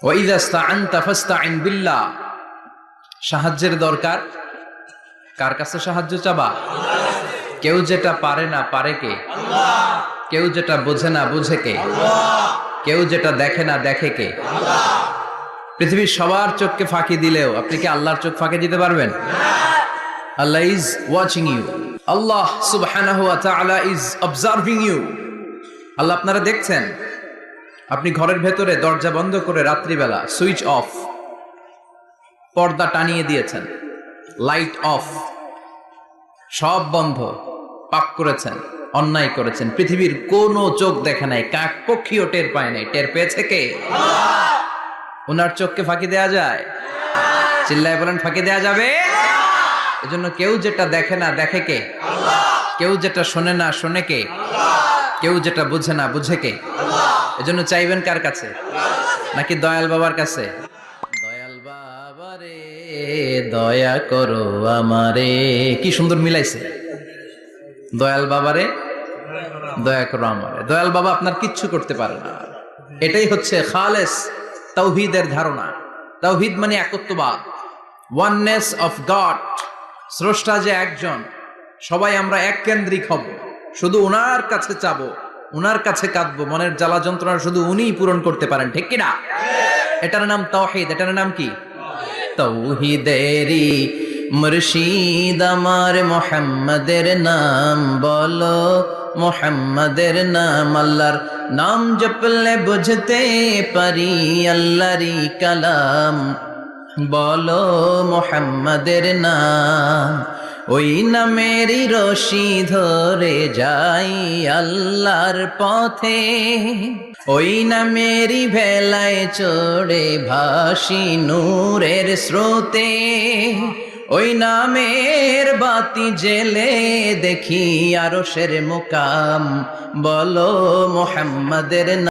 ওয়া ইযা ইসতাআনতা ফাসতাইন বিল্লাহ। সাহায্যের দরকার, কার কাছে সাহায্য চাবা? কেউ যেটা পারে না পারে কে? কেউ যেটা বোঝে না বুঝে কে? কেউ যেটা দেখে না দেখে কে? পৃথিবীর সবার চোখকে ফাঁকি দিলেও আপনি কি আল্লাহর চোখ ফাঁকি দিতে পারবেন? আল্লাহ ইজ ওয়াচিং ইউ। আল্লাহ সুবহানাহু ওয়া তাআলা ইজ অবজার্ভিং ইউ। আল্লাহ আপনারা দেখছেন। আপনি ঘরের ভেতরে দরজা বন্ধ করে রাত্রিবেলা সুইচ অফ, পর্দা টানিয়ে দিয়েছেন, লাইট অফ, সব বন্ধ, পাপ করেছেন, অন্যায় করেছেন, পৃথিবীর কোনো চোখ দেখে নাই, কাক পক্ষীও টের পায় নাই। টের পেয়েছে কে? ওনার চোখকে ফাঁকি দেয়া যায়? চিল্লায় বলেন ফাঁকি দেয়া যাবে? এজন্য কেউ যেটা দেখে না দেখে কে? কেউ যেটা শোনে না শোনে কে? কেউ যেটা বুঝে না বুঝে কে? এজন্য চাইবেন কার কাছে? নাকি দয়াল বাবার কাছে? দয়াল বাবারে দয়া করো আমারে। কি সুন্দর মিলাইছে, দয়াল বাবারে দয়া করো আমারে। দয়াল বাবা আপনার কিচ্ছু করতে পারে না। এটাই হচ্ছে খালেস তাওহীদের ধারণা। তাওহীদ মানে একত্ববাদ, ওয়াননেস অফ গড। স্রষ্টা যে একজন, সবাই আমরা এক কেন্দ্রিক হব, শুধু উনার কাছে চাবো, উনার কাছে কাঁদবো, মনের জ্বালা যন্ত্রণা শুধু উনিই পূরণ করতে পারেন, ঠিক কিনা? এটার নাম তাওহীদ। এটার নাম কি? তাওহীদেরই মুর্শিদ আমার মুহাম্মাদের নাম বলো, মুহাম্মাদের নাম। আল্লাহর নাম জপলে বুঝতে পারি আল্লাহরই কালাম, বলো মুহাম্মাদের নাম। ওই নামেরই রশি ধরে যাই আল্লাহর পথে, ওই নামেরই ভেলায় চড়ে ভাসি নূরের স্রোতে, ওই নামের বাতি জেলে দেখি আরশের মুকাম, বলো মুহাম্মাদের নাম।